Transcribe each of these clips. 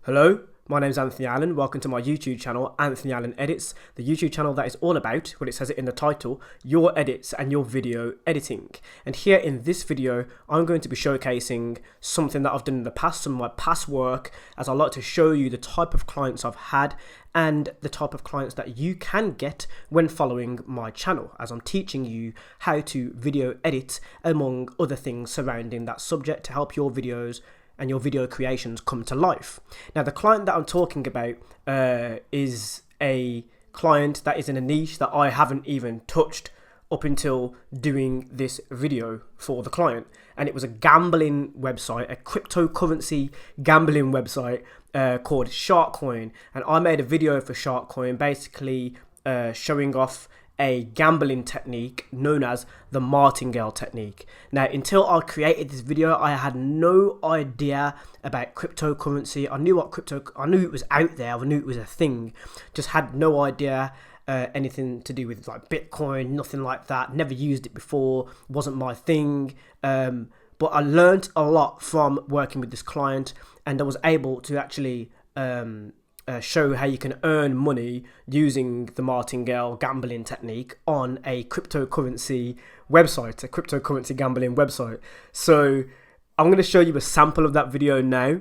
Hello, my name's Anthony Allen. Welcome to my YouTube channel, AnthonyAllenEdits, the YouTube channel that is all about, what it says it in the title, your edits and your video editing. And here in this video, I'm going to be showcasing something that I've done in the past, some of my past work, as I like to show you the type of clients I've had and the type of clients that you can get when following my channel, as I'm teaching you how to video edit, among other things surrounding that subject, to help your videos and your video creations come to life. Now, the client that I'm talking about is a client that is in a niche that I haven't even touched up until doing this video for the client. And it was a gambling website, a cryptocurrency gambling website called Sharkcoin. And I made a video for Sharkcoin basically showing off a gambling technique known as the martingale technique. Now, until I created this video, I had no idea about cryptocurrency. I knew it was out there, I knew it was a thing, just had no idea anything to do with like Bitcoin, nothing like that. Never used it before, wasn't my thing. But I learned a lot from working with this client, and I was able to actually show how you can earn money using the martingale gambling technique on a cryptocurrency website, a cryptocurrency gambling website. So I'm going to show you a sample of that video now.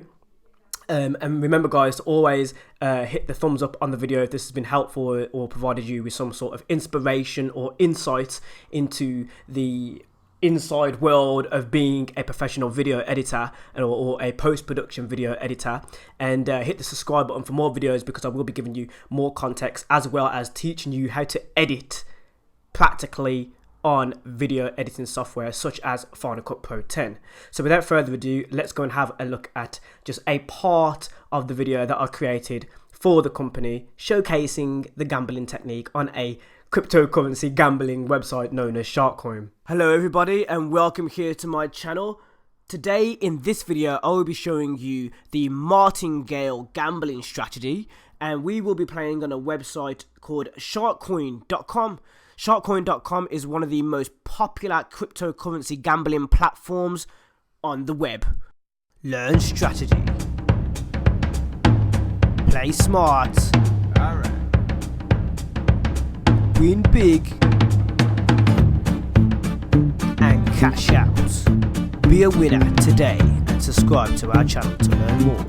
And remember, guys, to always hit the thumbs up on the video if this has been helpful or provided you with some sort of inspiration or insight into the inside world of being a professional video editor or a post-production video editor. And hit the subscribe button for more videos, because I will be giving you more context as well as teaching you how to edit practically on video editing software such as Final Cut Pro 10. So without further ado, let's go and have a look at just a part of the video that I created for the company showcasing the gambling technique on a cryptocurrency gambling website known as Sharkcoin. Hello everybody, and welcome here to my channel. Today in this video I will be showing you the martingale gambling strategy, and we will be playing on a website called Sharkcoin.com. Sharkcoin.com is one of the most popular cryptocurrency gambling platforms on the web. Learn strategy, play smart, win big, and cash out. Be a winner today and subscribe to our channel to learn more.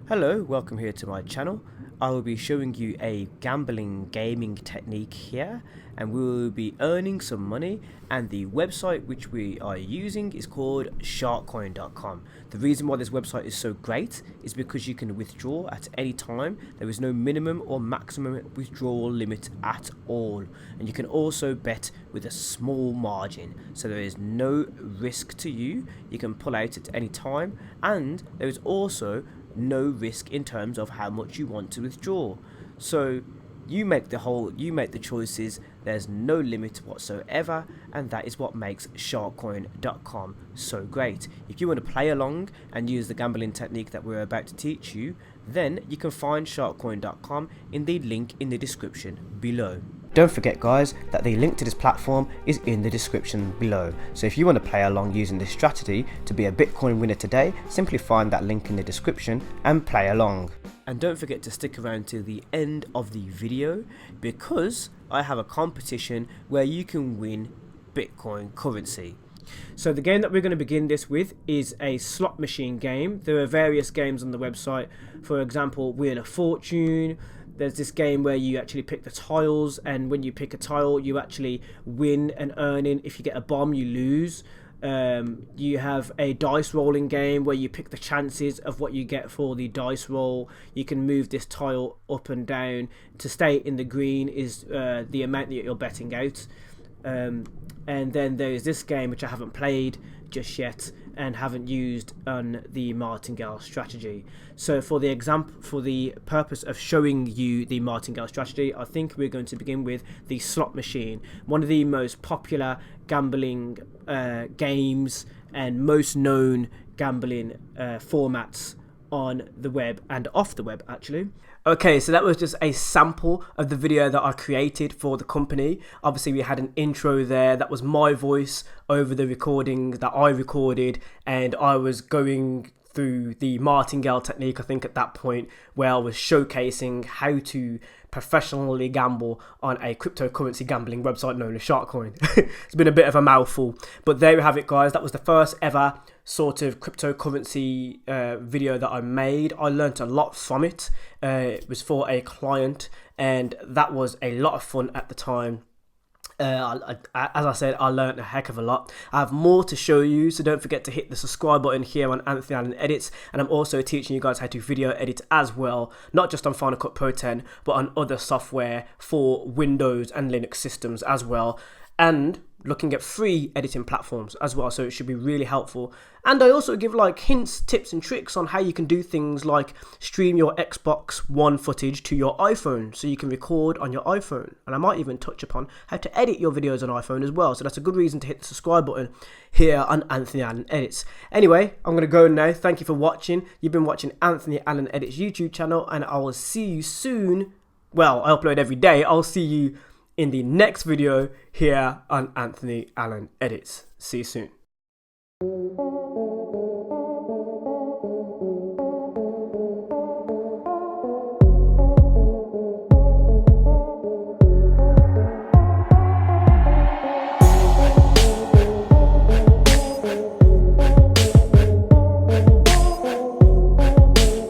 Hello, welcome here to my channel. I will be showing you a gambling gaming technique here, and we will be earning some money, and the website which we are using is called Sharkcoin.com. The reason why this website is so great is because you can withdraw at any time. There is no minimum or maximum withdrawal limit at all, and you can also bet with a small margin, so there is no risk to you. You can pull out at any time, and there is also no risk in terms of how much you want to withdraw. So you make the choices. There's no limit whatsoever, and that is what makes Sharkcoin.com so great. If you want to play along and use the gambling technique that we're about to teach you, then you can find Sharkcoin.com in the link in the description below. Don't forget, guys, that the link to this platform is in the description below. So if you want to play along using this strategy to be a Bitcoin winner today, simply find that link in the description and play along. And don't forget to stick around to the end of the video, because I have a competition where you can win Bitcoin currency. So the game that we're going to begin this with is a slot machine game. There are various games on the website. For example, Wheel of Fortune. There's this game where you actually pick the tiles, and when you pick a tile you actually win an earning. If you get a bomb, you lose. You have a dice rolling game where you pick the chances of what you get for the dice roll. You can move this tile up and down. To stay in the green is the amount that you're betting out. And then there is this game which I haven't played just yet and haven't used on the martingale strategy. So for the purpose of showing you the martingale strategy, I think we're going to begin with the slot machine, one of the most popular gambling games and most known gambling formats on the web and off the web, actually. Okay, so that was just a sample of the video that I created for the company. Obviously, we had an intro there. That was my voice over the recording that I recorded, and I was going through the martingale technique, I think at that point, where I was showcasing how to professionally gamble on a cryptocurrency gambling website known as Sharkcoin. It's been a bit of a mouthful, but there you have it, guys. That was the first ever sort of cryptocurrency video that I made. I learned a lot from it. It was for a client, and that was a lot of fun at the time. As I said, I learned a heck of a lot. I have more to show you, so don't forget to hit the subscribe button here on Anthony Allen Edits. And I'm also teaching you guys how to video edit as well, not just on Final Cut Pro 10, but on other software for Windows and Linux systems as well. And looking at free editing platforms as well, so it should be really helpful. And I also give like hints, tips and tricks on how you can do things like stream your Xbox One footage to your iPhone so you can record on your iPhone. And I might even touch upon how to edit your videos on iPhone as well, so that's a good reason to hit the subscribe button here on Anthony Allen Edits. Anyway, I'm going to go now. Thank you for watching. You've been watching Anthony Allen Edits YouTube channel, and I will see you soon. Well, I upload every day. I'll see you in the next video here on Anthony Allen Edits. See you soon.